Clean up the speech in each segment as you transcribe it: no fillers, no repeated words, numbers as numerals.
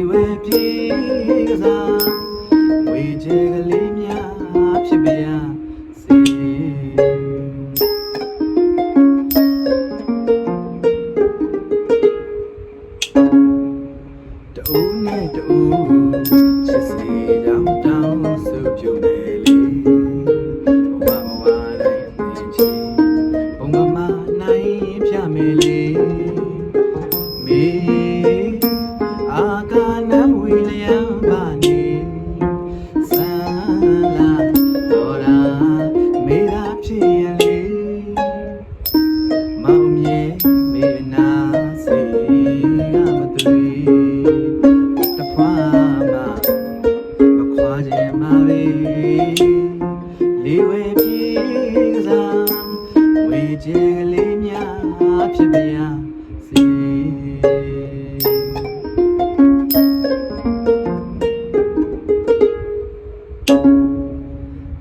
ဝဲပြေကစားဝေချေကလေးများဖြစ်ပါရစေတူနဲ့တူချစ်စေကြောင်းတောင်းစုပြုနေလေဘဝဘဝတိုင်းအသိချီဘုံကမနိုင်ပြမယ်လေမေအာကာနံဝီလျံပါနေဆန္လာတော်ရာမေရာဖြစ်ရလေမောင်မြေမေနာစေရမသွေတဖွာမမခွာခြင်းမပဲလေးဝဲပြေကစားဝေချေကလေးများဖြစ်ပါရစေ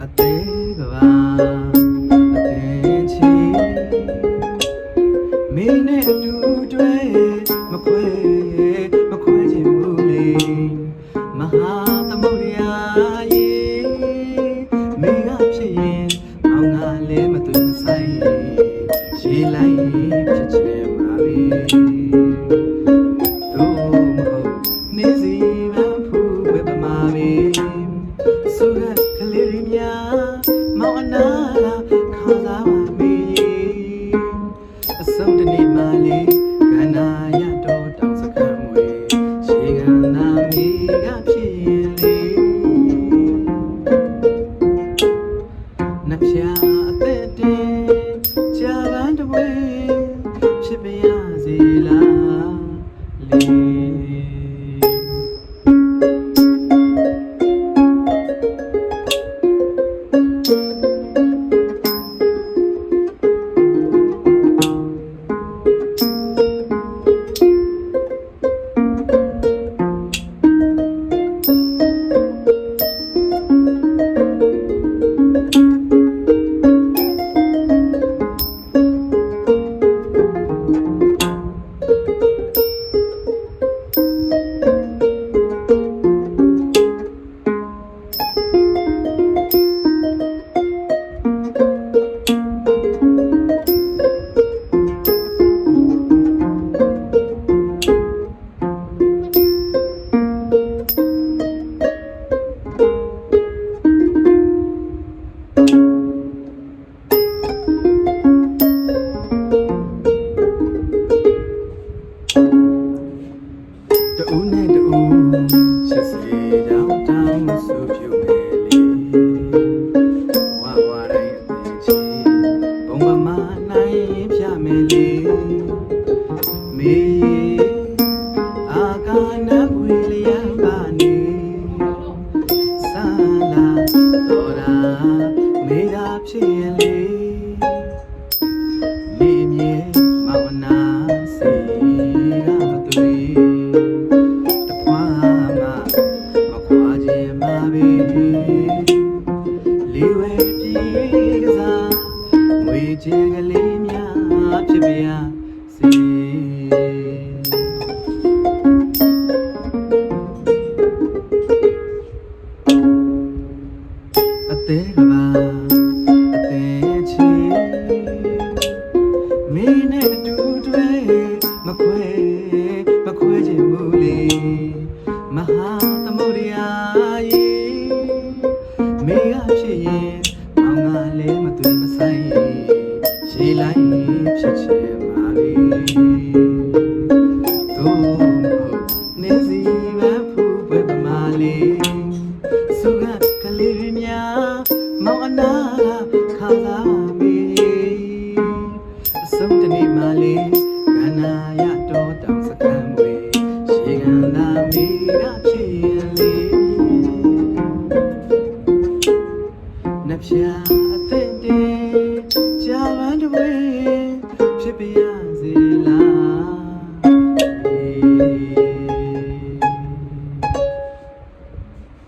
အသေးကပါအသေးချီမင်းနဲ့အတူတွဲမခွဲခြင်းမူလေမဟာသမုဒ္ဒရာရေမိကဖြစ်ရင်အောင်ငါလည်းမသွေးမဆိုင်ရေလိုက်ဖြစ်ချင်ပါပြီတို့မဟုတ်နေစီမဖူးပဲပမာပြီဆိုရကလေးရများမောင်အနာလာခါစားပါမေအစုံတနေ့မှလေးကနာရတော့တောင်းစကံဝေရှေကနာမေကဖြစ်ရင်လေနှပြအသက်တင်ကြာပန်းတဝဲဖြစ်ပါရစေလားလေတူနဲ့တူချစ်စေကြောင်းတောင်းစုပြုမယ်လေဝါဝါတိုင်းအသိချီဘုံမမနိုင်ပြမယ်လေမေအာကာနံဝီလျံပါနေဆန္လာတော်ရာမေရာဖြစ်ရင်လေလေမြေမောင်နာစေရမသွေလေးဝဲပြေကစားငွေချေကလေးများဖြစ်ပါရစေအသေးကပါအသေးချီမင်းနဲ့အတူတွဲမခွဲခြင်းမူလေမဟာသမုဒ္ဒရာရေမေကဖြစ်ရင်မောင်ငါလည်းမသွေးမဆိုင်ရေလိုက်ဖြစ်ချင်ပါပြီတို့မဟုတ်နေစီမဖူးပဲပမာလေးစုကကလေးရများမောင်အနာခါစားပါမေအစုံတနေ့မှလေးကနာရတော့တောင်းစကံဝေရှေကံသာမေကဖြစ်ရင်လေနှပြအသက်တင်ကြာပန်းတဝဲဖြစ်ပါရ